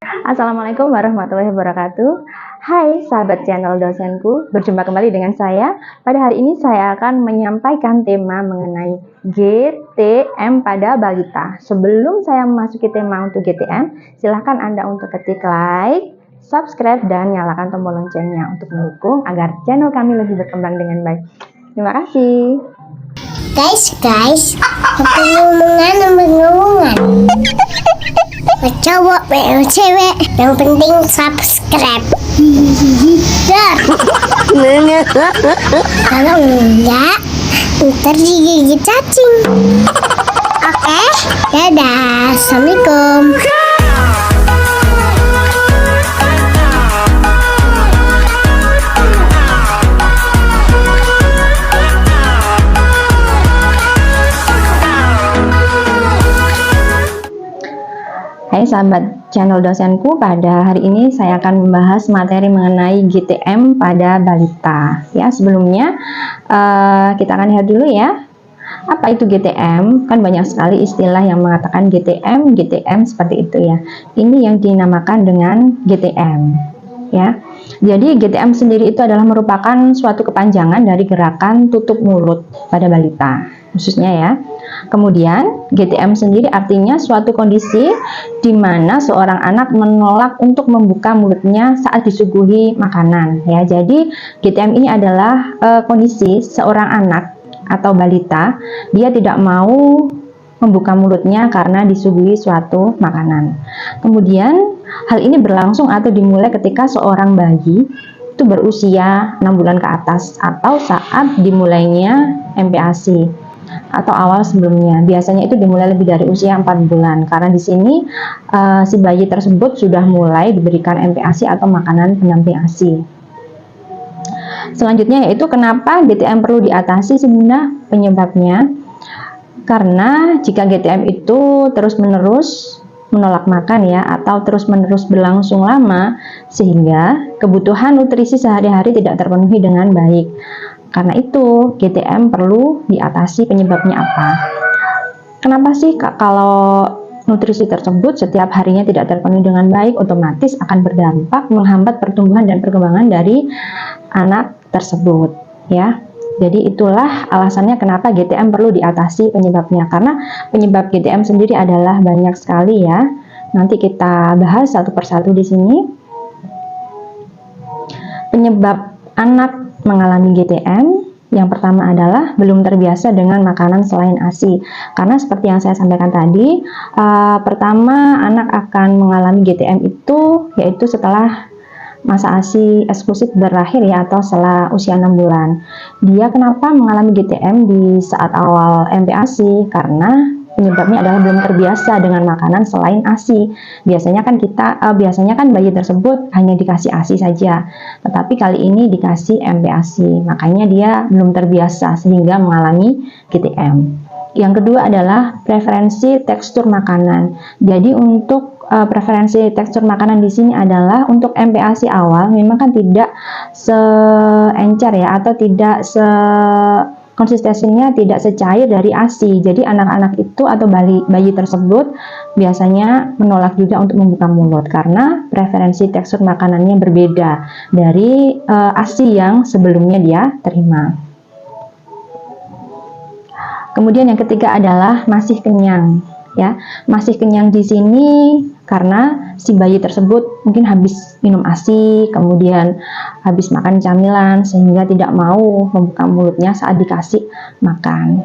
Assalamualaikum warahmatullahi wabarakatuh. Hai sahabat channel dosenku, berjumpa kembali dengan saya. Pada hari ini saya akan menyampaikan tema mengenai GTM pada balita. Sebelum saya memasuki tema untuk GTM, silahkan Anda untuk ketik like, subscribe, dan nyalakan tombol loncengnya untuk mendukung agar channel kami lebih berkembang dengan baik. Terima kasih. Guys, ngomong-ngomongan. Cowok, cewek, yang penting subscribe. Dar. Kalau enggak, ntar digigit cacing. Oke, dadah, assalamualaikum. Hai sahabat channel dosenku, pada hari ini saya akan membahas materi mengenai GTM pada balita. Ya, sebelumnya kita akan lihat dulu ya. Apa itu GTM? Kan banyak sekali istilah yang mengatakan GTM seperti itu ya. Ini yang dinamakan dengan GTM. Ya. Jadi GTM sendiri itu adalah merupakan suatu kepanjangan dari gerakan tutup mulut pada balita, khususnya ya. Kemudian GTM sendiri artinya suatu kondisi di mana seorang anak menolak untuk membuka mulutnya saat disuguhi makanan ya. Jadi GTM ini adalah kondisi seorang anak atau balita, dia tidak mau membuka mulutnya karena disuguhi suatu makanan. Kemudian hal ini berlangsung atau dimulai ketika seorang bayi itu berusia 6 bulan ke atas atau saat dimulainya MPASI atau awal sebelumnya. Biasanya itu dimulai lebih dari usia 4 bulan karena di sini si bayi tersebut sudah mulai diberikan MPASI atau makanan pendamping ASI. Selanjutnya yaitu kenapa GTM perlu diatasi sebenarnya penyebabnya. Karena jika GTM itu terus-menerus menolak makan ya, atau terus-menerus berlangsung lama, sehingga kebutuhan nutrisi sehari-hari tidak terpenuhi dengan baik. Karena itu GTM perlu diatasi. Penyebabnya apa? Kenapa sih kalau nutrisi tersebut setiap harinya tidak terpenuhi dengan baik, otomatis akan berdampak menghambat pertumbuhan dan perkembangan dari anak tersebut ya. Jadi itulah alasannya kenapa GTM perlu diatasi penyebabnya, karena penyebab GTM sendiri adalah banyak sekali ya. Nanti kita bahas satu persatu di sini. Penyebab anak mengalami GTM yang pertama adalah belum terbiasa dengan makanan selain ASI. Karena seperti yang saya sampaikan tadi, pertama anak akan mengalami GTM itu yaitu setelah masa ASI eksklusif berakhir ya, atau setelah usia 6 bulan. Dia kenapa mengalami GTM di saat awal MPASI? Karena penyebabnya adalah belum terbiasa dengan makanan selain ASI. Biasanya kan bayi tersebut hanya dikasih ASI saja, tetapi kali ini dikasih MPASI. Makanya dia belum terbiasa sehingga mengalami GTM. Yang kedua adalah preferensi tekstur makanan. Jadi untuk preferensi tekstur makanan di sini adalah untuk MPASI awal memang kan tidak seencer ya, atau tidak konsistensinya tidak secair dari ASI. Jadi anak-anak itu atau bayi tersebut biasanya menolak juga untuk membuka mulut karena preferensi tekstur makanannya berbeda dari ASI yang sebelumnya dia terima. Kemudian yang ketiga adalah masih kenyang ya. Masih kenyang di sini karena si bayi tersebut mungkin habis minum ASI, kemudian habis makan camilan sehingga tidak mau membuka mulutnya saat dikasih makan.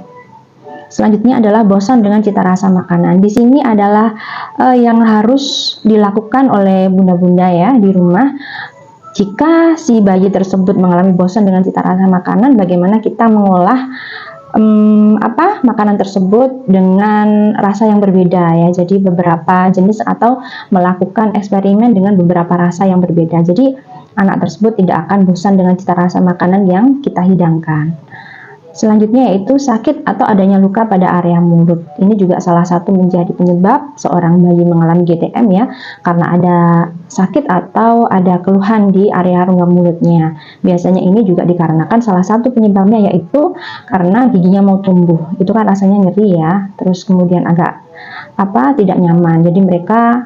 Selanjutnya adalah bosan dengan cita rasa makanan. Di sini adalah yang harus dilakukan oleh bunda-bunda ya di rumah. Jika si bayi tersebut mengalami bosan dengan cita rasa makanan, bagaimana kita mengolah makanan tersebut dengan rasa yang berbeda ya. Jadi beberapa jenis atau melakukan eksperimen dengan beberapa rasa yang berbeda. Jadi anak tersebut tidak akan bosan dengan cita rasa makanan yang kita hidangkan. Selanjutnya yaitu sakit atau adanya luka pada area mulut. Ini juga salah satu menjadi penyebab seorang bayi mengalami GTM ya, karena ada sakit atau ada keluhan di area rongga mulutnya. Biasanya ini juga dikarenakan salah satu penyebabnya yaitu karena giginya mau tumbuh. Itu kan rasanya nyeri ya, terus kemudian agak tidak nyaman. Jadi mereka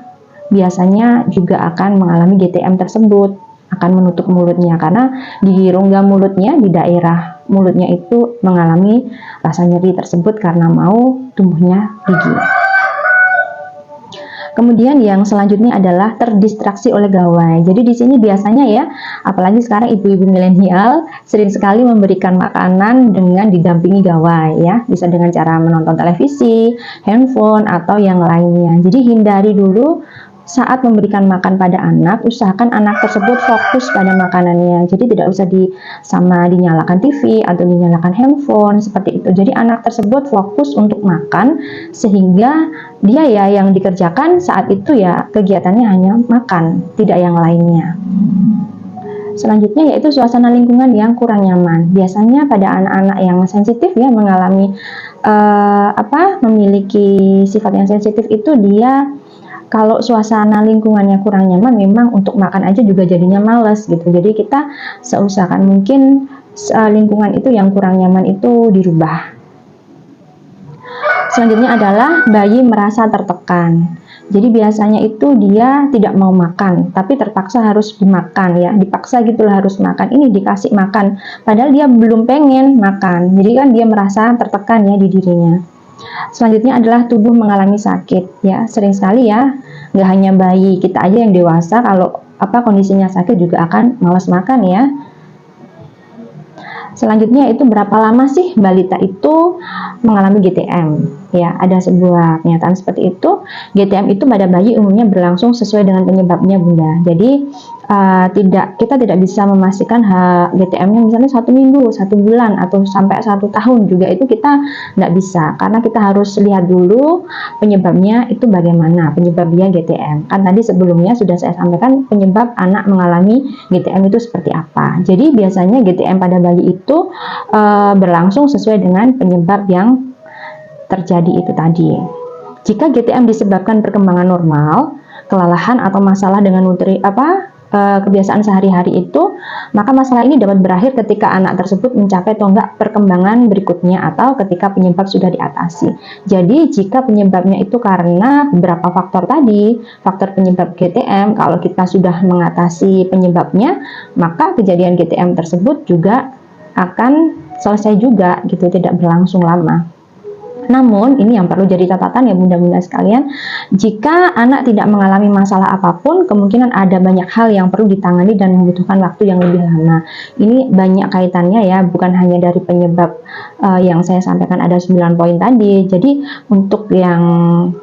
biasanya juga akan mengalami GTM tersebut, akan menutup mulutnya karena di rongga mulutnya, di daerah mulutnya itu mengalami rasa nyeri tersebut karena mau tumbuhnya gigi. Kemudian yang selanjutnya adalah terdistraksi oleh gawai. Jadi di sini biasanya ya, apalagi sekarang ibu-ibu milenial sering sekali memberikan makanan dengan didampingi gawai ya, bisa dengan cara menonton televisi, handphone atau yang lainnya. Jadi hindari dulu saat memberikan makan pada anak, usahakan anak tersebut fokus pada makanannya. Jadi tidak usah dinyalakan TV atau dinyalakan handphone seperti itu. Jadi anak tersebut fokus untuk makan sehingga dia ya yang dikerjakan saat itu ya kegiatannya hanya makan, tidak yang lainnya. Selanjutnya yaitu suasana lingkungan yang kurang nyaman. Biasanya pada anak-anak yang sensitif ya mengalami memiliki sifat yang sensitif itu dia kalau suasana lingkungannya kurang nyaman, memang untuk makan aja juga jadinya males gitu. Jadi kita seusahakan mungkin lingkungan itu yang kurang nyaman itu dirubah. Selanjutnya adalah bayi merasa tertekan. Jadi biasanya itu dia tidak mau makan, tapi terpaksa harus dimakan ya, dipaksa gitulah harus makan. Ini dikasih makan, padahal dia belum pengen makan. Jadi kan dia merasa tertekan ya di dirinya. Selanjutnya adalah tubuh mengalami sakit ya, sering sekali ya, nggak hanya bayi, kita aja yang dewasa kalau kondisinya sakit juga akan malas makan ya. Selanjutnya itu berapa lama sih balita itu mengalami GTM ya, ada sebuah kenyataan seperti itu. GTM itu pada bayi umumnya berlangsung sesuai dengan penyebabnya Bunda. Jadi kita tidak bisa memastikan GTM-nya misalnya 1 minggu, 1 bulan atau sampai 1 tahun juga itu kita nggak bisa, karena kita harus lihat dulu penyebabnya itu bagaimana, penyebabnya GTM. Kan tadi sebelumnya sudah saya sampaikan penyebab anak mengalami GTM itu seperti apa. Jadi biasanya GTM pada bayi itu berlangsung sesuai dengan penyebab yang terjadi itu tadi. Jika GTM disebabkan perkembangan normal, kelelahan atau masalah dengan kebiasaan sehari-hari itu, maka masalah ini dapat berakhir ketika anak tersebut mencapai tonggak perkembangan berikutnya atau ketika penyebab sudah diatasi. Jadi jika penyebabnya itu karena beberapa faktor tadi, faktor penyebab GTM, kalau kita sudah mengatasi penyebabnya, maka kejadian GTM tersebut juga akan selesai juga gitu, tidak berlangsung lama. Namun ini yang perlu jadi catatan ya bunda-bunda sekalian, jika anak tidak mengalami masalah apapun, kemungkinan ada banyak hal yang perlu ditangani dan membutuhkan waktu yang lebih lama. Ini banyak kaitannya ya, bukan hanya dari penyebab yang saya sampaikan ada 9 poin tadi. Jadi untuk yang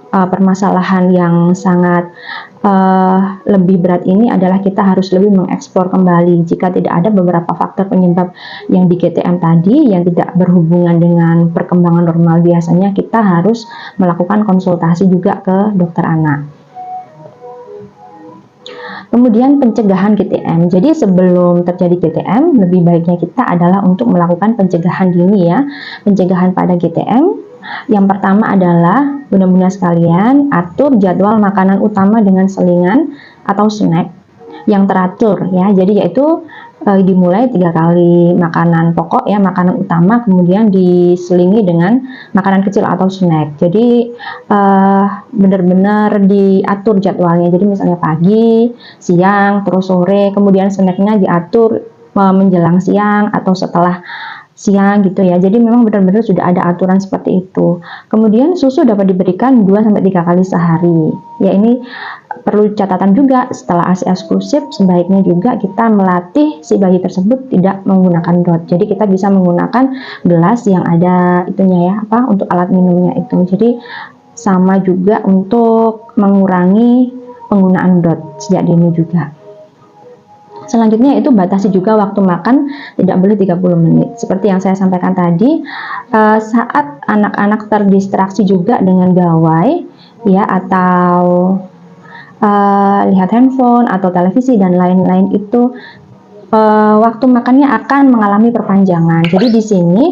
permasalahan yang sangat lebih berat ini adalah kita harus lebih mengeksplor kembali jika tidak ada beberapa faktor penyebab yang di GTM tadi yang tidak berhubungan dengan perkembangan normal. Biasanya kita harus melakukan konsultasi juga ke dokter anak. Kemudian pencegahan GTM. Jadi sebelum terjadi GTM, lebih baiknya kita adalah untuk melakukan pencegahan dini ya. Pencegahan pada GTM. Yang pertama adalah bunda-bunda sekalian, atur jadwal makanan utama dengan selingan atau snack yang teratur ya. Jadi yaitu dimulai 3 kali makanan pokok ya, makanan utama, kemudian diselingi dengan makanan kecil atau snack. Jadi benar-benar diatur jadwalnya. Jadi misalnya pagi, siang, terus sore, kemudian snacknya diatur menjelang siang atau setelah siang gitu ya. Jadi memang benar-benar sudah ada aturan seperti itu. Kemudian susu dapat diberikan 2-3 kali sehari. Ya ini perlu catatan juga, setelah ASI eksklusif sebaiknya juga kita melatih si bayi tersebut tidak menggunakan DOT. Jadi kita bisa menggunakan gelas yang ada itunya ya, untuk alat minumnya itu. Jadi sama juga untuk mengurangi penggunaan DOT sejak dini juga. Selanjutnya itu batasi juga waktu makan, tidak boleh 30 menit. Seperti yang saya sampaikan tadi, saat anak-anak terdistraksi juga dengan gawai ya, atau lihat handphone atau televisi dan lain-lain itu, waktu makannya akan mengalami perpanjangan. Jadi di sini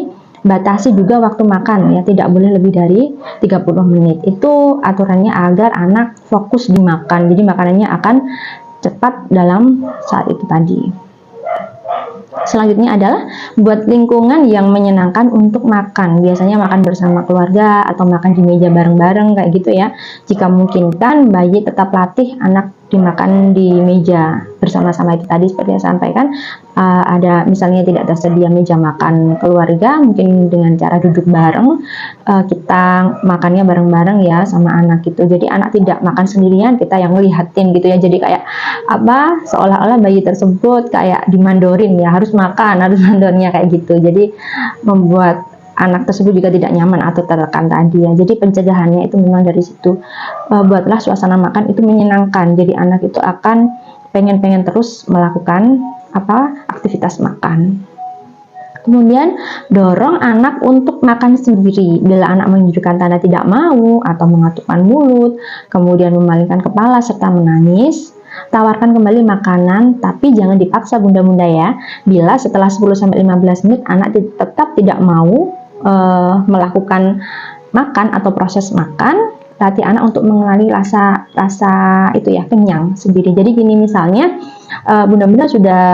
batasi juga waktu makan ya, tidak boleh lebih dari 30 menit. Itu aturannya agar anak fokus dimakan. Jadi makanannya akan cepat dalam saat itu tadi. Selanjutnya adalah buat lingkungan yang menyenangkan untuk makan. Biasanya makan bersama keluarga atau makan di meja bareng-bareng kayak gitu ya. Jika memungkinkan, bayi tetap latih anak dimakan di meja bersama-sama. Itu tadi seperti yang saya sampaikan, ada misalnya tidak tersedia meja makan keluarga, mungkin dengan cara duduk bareng, kita makannya bareng-bareng ya sama anak gitu. Jadi anak tidak makan sendirian, kita yang ngelihatin gitu ya. Jadi kayak apa, seolah-olah bayi tersebut kayak dimandorin ya, harus makan, harus mandornya kayak gitu. Jadi membuat anak tersebut juga tidak nyaman atau tertekan tadi ya. Jadi pencegahannya itu memang dari situ. Buatlah suasana makan itu menyenangkan. Jadi anak itu akan pengen terus melakukan aktivitas makan. Kemudian dorong anak untuk makan sendiri. Bila anak menunjukkan tanda tidak mau atau mengatupkan mulut, kemudian memalingkan kepala serta menangis, tawarkan kembali makanan, tapi jangan dipaksa bunda-bunda ya. Bila setelah 10-15 menit anak tetap tidak mau melakukan makan atau proses makan, latih anak untuk mengenali rasa itu ya, kenyang sendiri. Jadi gini misalnya, bunda-bunda sudah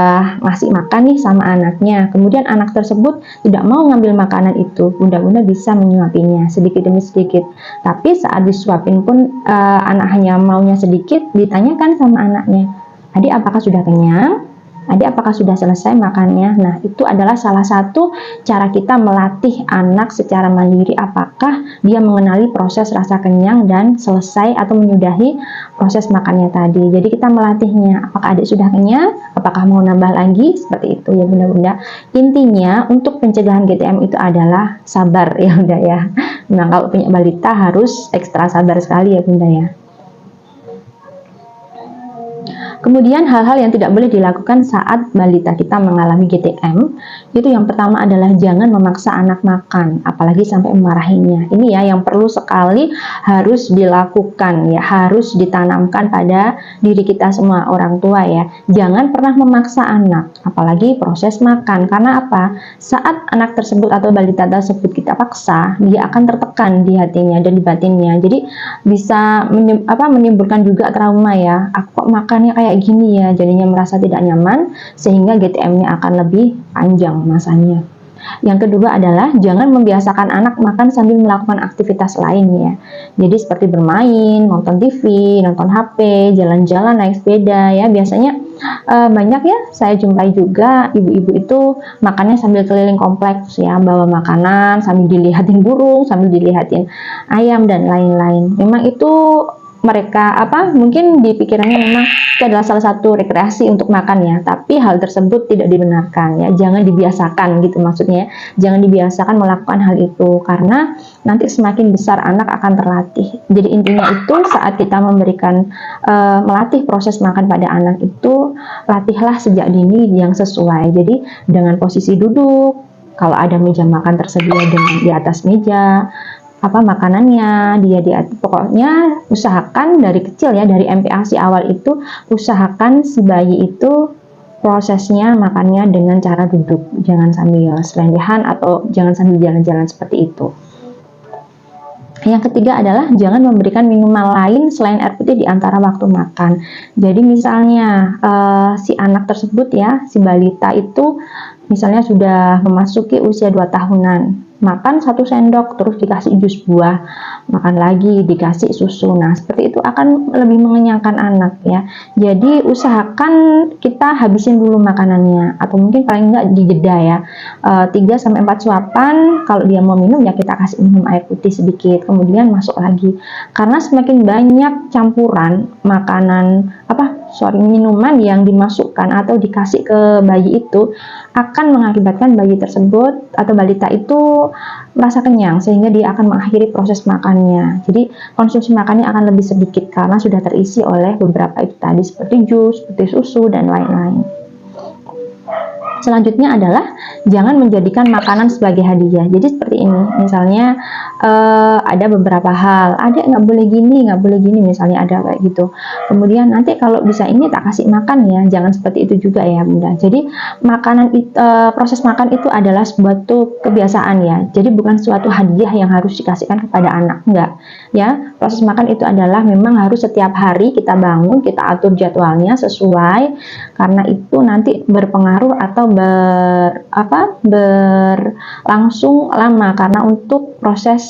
ngasih makan nih sama anaknya, kemudian anak tersebut tidak mau ngambil makanan itu, bunda-bunda bisa menyuapinya sedikit demi sedikit. Tapi saat disuapin pun anak hanya maunya sedikit, ditanyakan sama anaknya, adik apakah sudah kenyang? Adik apakah sudah selesai makannya? Nah, itu adalah salah satu cara kita melatih anak secara mandiri apakah dia mengenali proses rasa kenyang dan selesai atau menyudahi proses makannya tadi. Jadi kita melatihnya, apakah adik sudah kenyang? Apakah mau nambah lagi? Seperti itu ya bunda-bunda. Intinya untuk pencegahan GTM itu adalah sabar ya bunda ya. Nah, kalau punya balita harus ekstra sabar sekali ya bunda ya. Kemudian hal-hal yang tidak boleh dilakukan saat balita kita mengalami GTM, itu yang pertama adalah jangan memaksa anak makan, apalagi sampai memarahinya. Ini ya yang perlu sekali harus dilakukan ya, harus ditanamkan pada diri kita semua orang tua ya. Jangan pernah memaksa anak, apalagi proses makan. Karena apa? Saat anak tersebut atau balita tersebut kita paksa, dia akan tertekan di hatinya dan di batinnya. Jadi bisa menimbulkan juga trauma ya. Aku kok makannya kayak gini ya, jadinya merasa tidak nyaman sehingga GTM-nya akan lebih panjang masanya. Yang kedua adalah jangan membiasakan anak makan sambil melakukan aktivitas lain ya. Jadi seperti bermain, nonton TV, nonton HP, jalan-jalan, naik sepeda ya. Biasanya banyak ya saya jumpai juga ibu-ibu itu makannya sambil keliling kompleks ya, bawa makanan sambil dilihatin burung, sambil dilihatin ayam dan lain-lain. Memang itu mereka mungkin di pikirannya memang itu adalah salah satu rekreasi untuk makan ya, tapi hal tersebut tidak dibenarkan ya, jangan dibiasakan gitu maksudnya, jangan dibiasakan melakukan hal itu karena nanti semakin besar anak akan terlatih. Jadi intinya itu saat kita memberikan melatih proses makan pada anak itu, latihlah sejak dini yang sesuai. Jadi dengan posisi duduk, kalau ada meja makan tersedia dengan di atas meja, makanannya dia pokoknya usahakan dari kecil ya, dari MPASI awal itu usahakan si bayi itu prosesnya makannya dengan cara duduk, jangan sambil selengehan atau jangan sambil jalan-jalan seperti itu. Yang ketiga adalah jangan memberikan minuman lain selain air putih di antara waktu makan. Jadi misalnya si anak tersebut ya, si balita itu misalnya sudah memasuki usia 2 tahunan, makan 1 sendok terus dikasih jus buah, makan lagi dikasih susu. Nah seperti itu akan lebih mengenyangkan anak ya. Jadi usahakan kita habisin dulu makanannya, atau mungkin paling enggak dijeda ya, 3-4 suapan. Kalau dia mau minum ya kita kasih minum air putih sedikit, kemudian masuk lagi. Karena semakin banyak campuran makanan minuman yang dimasukkan atau dikasih ke bayi itu akan mengakibatkan bayi tersebut atau balita itu merasa kenyang sehingga dia akan mengakhiri proses makannya. Jadi konsumsi makannya akan lebih sedikit karena sudah terisi oleh beberapa itu tadi seperti jus, seperti susu dan lain-lain. Selanjutnya adalah jangan menjadikan makanan sebagai hadiah. Jadi seperti ini, misalnya ada beberapa hal, adik nggak boleh gini, nggak boleh gini, misalnya ada kayak gitu. Kemudian nanti kalau bisa ini tak kasih makan ya, jangan seperti itu juga ya bunda. Jadi proses makan itu adalah suatu kebiasaan ya. Jadi bukan suatu hadiah yang harus dikasihkan kepada anak, enggak ya. Proses makan itu adalah memang harus setiap hari kita bangun, kita atur jadwalnya sesuai, karena itu nanti berpengaruh atau berlangsung lama karena untuk proses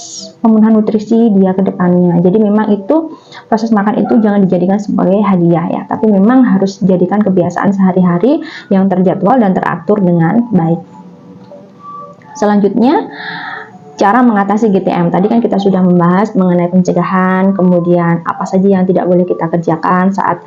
pemenuhan nutrisi dia ke depannya. Jadi memang itu proses makan itu jangan dijadikan sebagai hadiah ya, tapi memang harus dijadikan kebiasaan sehari-hari yang terjadwal dan teratur dengan baik. Selanjutnya, cara mengatasi GTM. Tadi kan kita sudah membahas mengenai pencegahan, kemudian apa saja yang tidak boleh kita kerjakan saat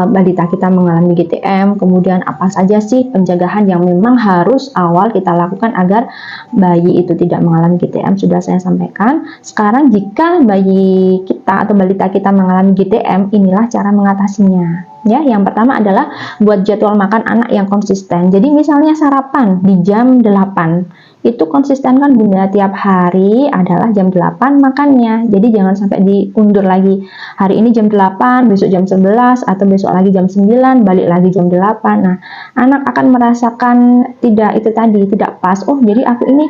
balita kita mengalami GTM, kemudian apa saja sih pencegahan yang memang harus awal kita lakukan agar bayi itu tidak mengalami GTM, sudah saya sampaikan. Sekarang jika bayi kita atau balita kita mengalami GTM, inilah cara mengatasinya. Ya, yang pertama adalah buat jadwal makan anak yang konsisten. Jadi misalnya sarapan di jam 8. Itu konsisten kan Bunda, tiap hari adalah jam 8 makannya. Jadi jangan sampai diundur lagi. Hari ini jam 8, besok jam 11, atau besok lagi jam 9, balik lagi jam 8. Nah, anak akan merasakan tidak pas. Oh, jadi aku ini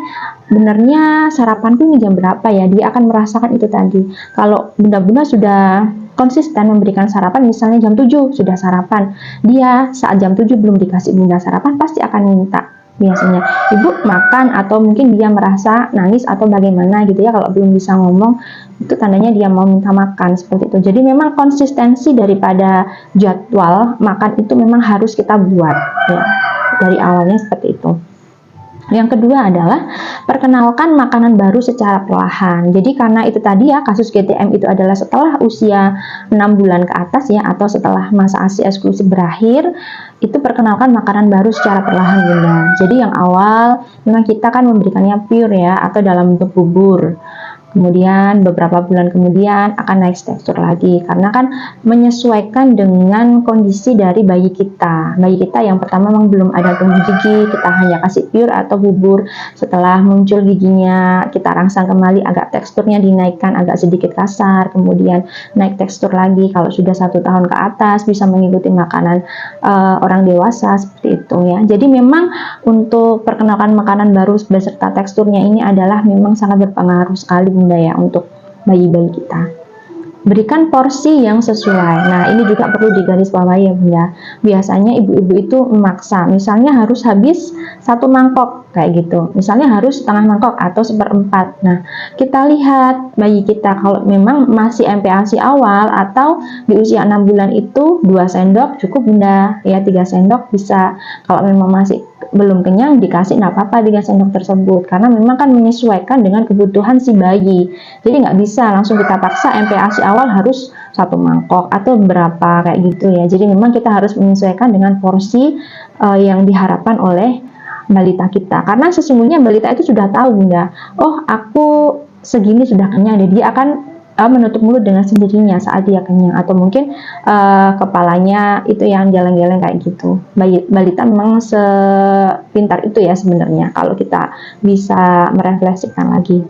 benernya sarapanku ini jam berapa ya? Dia akan merasakan itu tadi. Kalau Bunda-bunda sudah konsisten memberikan sarapan, misalnya jam 7 sudah sarapan, dia saat jam 7 belum dikasih Bunda sarapan, pasti akan minta biasanya, ibu makan, atau mungkin dia merasa nangis atau bagaimana gitu ya. Kalau belum bisa ngomong, itu tandanya dia mau minta makan, seperti itu. Jadi memang konsistensi daripada jadwal makan itu memang harus kita buat ya, dari awalnya seperti itu. Yang kedua adalah perkenalkan makanan baru secara perlahan. Jadi karena itu tadi ya, kasus GTM itu adalah setelah usia 6 bulan ke atas ya, atau setelah masa ASI eksklusif berakhir, itu perkenalkan makanan baru secara perlahan Bunda. Jadi yang awal memang kita kan memberikannya pure ya, atau dalam bentuk bubur. Kemudian beberapa bulan kemudian akan naik tekstur lagi, karena kan menyesuaikan dengan kondisi dari bayi kita. Bayi kita yang pertama memang belum ada tumbuh gigi, kita hanya kasih pure atau bubur. Setelah muncul giginya, kita rangsang kembali, agak teksturnya dinaikkan, agak sedikit kasar, kemudian naik tekstur lagi. Kalau sudah 1 tahun ke atas bisa mengikuti makanan orang dewasa, seperti itu ya. Jadi memang untuk perkenalkan makanan baru beserta teksturnya ini adalah memang sangat berpengaruh sekali Bunda ya, untuk bayi-bayi kita. Berikan porsi yang sesuai. Nah, ini juga perlu digarisbawahi ya Bunda. Biasanya ibu-ibu itu memaksa, misalnya harus habis 1 mangkok kayak gitu. Misalnya harus setengah mangkok atau 1/4. Nah, kita lihat bayi kita, kalau memang masih MPASI awal atau di usia 6 bulan itu 2 sendok cukup Bunda. Ya, 3 sendok bisa. Kalau memang masih belum kenyang, dikasih nggak apa-apa 3 sendok tersebut, karena memang kan menyesuaikan dengan kebutuhan si bayi. Jadi nggak bisa langsung kita paksa MPASI awal harus 1 mangkok atau berapa kayak gitu ya. Jadi memang kita harus menyesuaikan dengan porsi yang diharapkan oleh balita kita, karena sesungguhnya balita itu sudah tahu Bunda, oh aku segini sudah kenyang, dia akan menutup mulut dengan sendirinya saat dia kenyang, atau mungkin kepalanya itu yang geleng-geleng kayak gitu. Balita memang sepintar itu ya sebenarnya, kalau kita bisa merefleksikan lagi.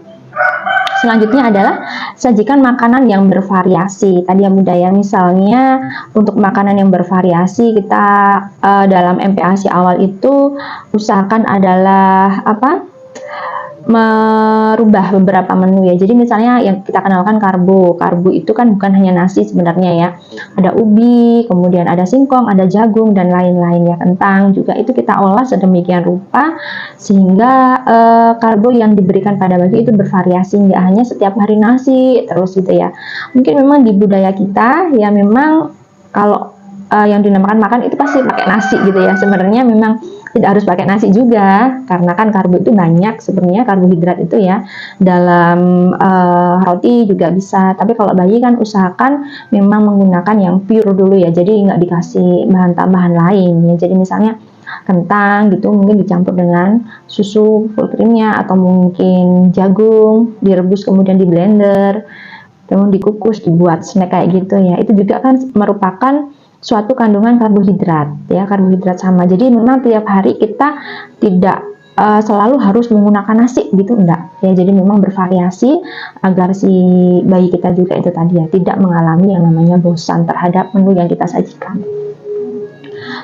Selanjutnya adalah sajikan makanan yang bervariasi. Tadi yang Bunda ya, misalnya untuk makanan yang bervariasi, kita dalam MPASI awal itu usahakan adalah merubah beberapa menu ya. Jadi misalnya yang kita kenalkan karbo itu kan bukan hanya nasi sebenarnya ya, ada ubi, kemudian ada singkong, ada jagung, dan lain-lain ya, kentang juga itu kita olah sedemikian rupa sehingga karbo yang diberikan pada bayi itu bervariasi, nggak hanya setiap hari nasi terus gitu ya. Mungkin memang di budaya kita ya, memang kalau yang dinamakan makan itu pasti pakai nasi gitu ya. Sebenarnya memang tidak harus pakai nasi juga, karena kan karbo itu banyak sebenarnya, karbohidrat itu ya, dalam roti juga bisa. Tapi kalau bayi kan usahakan memang menggunakan yang pure dulu ya, jadi nggak dikasih bahan tambahan lain ya. Jadi misalnya kentang gitu mungkin dicampur dengan susu full creamnya, atau mungkin jagung direbus kemudian di blender, kemudian dikukus, dibuat snack kayak gitu ya. Itu juga kan merupakan suatu kandungan karbohidrat ya, karbohidrat sama. Jadi memang tiap hari kita tidak selalu harus menggunakan nasi gitu, enggak ya. Jadi memang bervariasi agar si bayi kita juga itu tadi ya, tidak mengalami yang namanya bosan terhadap menu yang kita sajikan.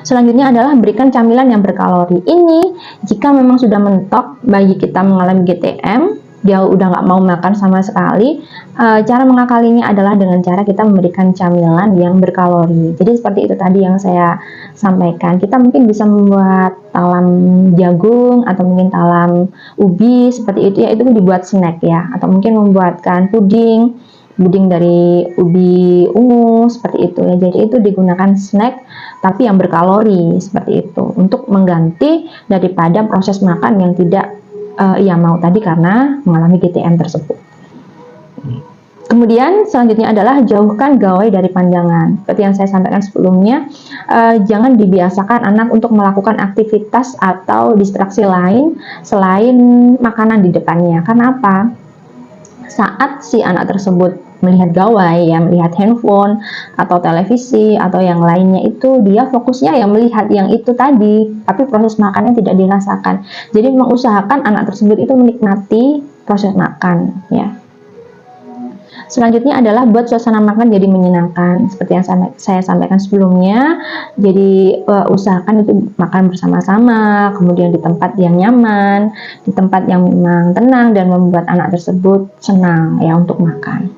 Selanjutnya adalah berikan camilan yang berkalori. Ini jika memang sudah mentok bayi kita mengalami GTM, dia udah nggak mau makan sama sekali, cara mengakalinya adalah dengan cara kita memberikan camilan yang berkalori. Jadi seperti itu tadi yang saya sampaikan. Kita mungkin bisa membuat talam jagung atau mungkin talam ubi seperti itu ya, itu dibuat snack ya. Atau mungkin membuatkan puding dari ubi ungu seperti itu ya. Jadi itu digunakan snack tapi yang berkalori seperti itu untuk mengganti daripada proses makan yang tidak ia mau tadi karena mengalami GTM tersebut. Kemudian selanjutnya adalah jauhkan gawai dari pandangan. Seperti yang saya sampaikan sebelumnya, jangan dibiasakan anak untuk melakukan aktivitas atau distraksi lain selain makanan di depannya. Karena apa? Saat si anak tersebut melihat gawai, ya melihat handphone atau televisi atau yang lainnya, itu dia fokusnya yang melihat yang itu tadi, tapi proses makannya tidak dirasakan. Jadi mengusahakan anak tersebut itu menikmati proses makan ya. Selanjutnya adalah buat suasana makan jadi menyenangkan. Seperti yang saya sampaikan sebelumnya, jadi usahakan itu makan bersama-sama, kemudian di tempat yang nyaman, di tempat yang memang tenang dan membuat anak tersebut senang ya untuk makan.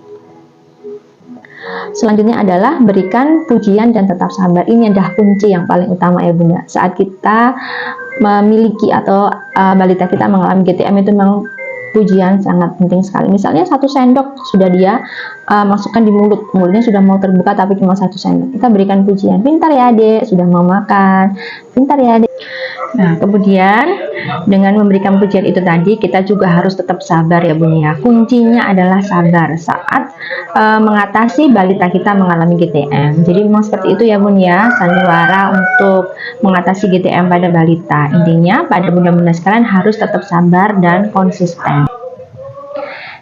Selanjutnya adalah berikan pujian dan tetap sabar. Ini adalah kunci yang paling utama ya Bunda. Saat kita memiliki atau balita kita mengalami GTM, itu memang pujian sangat penting sekali. Misalnya 1 sendok sudah dia masukkan di mulutnya sudah mau terbuka tapi cuma 1 sendok. Kita berikan pujian, pintar ya Dek, sudah mau makan, pintar ya Dek. Nah, kemudian dengan memberikan pujian itu tadi, kita juga harus tetap sabar ya Bun ya. Kuncinya adalah sabar saat mengatasi balita kita mengalami GTM. Jadi memang seperti itu ya Bun ya, sandiwara untuk mengatasi GTM pada balita. Intinya pada bunda-bunda sekalian harus tetap sabar dan konsisten.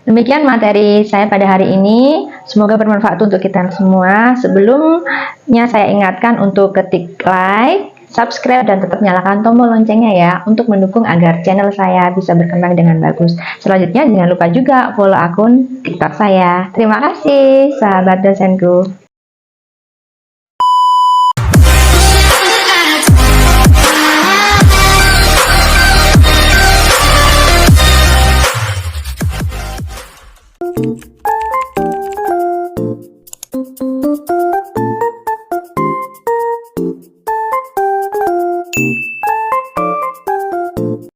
Demikian materi saya pada hari ini, semoga bermanfaat untuk kita semua. Sebelumnya saya ingatkan untuk ketik like, subscribe, dan tetap nyalakan tombol loncengnya ya, untuk mendukung agar channel saya bisa berkembang dengan bagus. Selanjutnya jangan lupa juga follow akun TikTok saya. Terima kasih sahabat dosenku.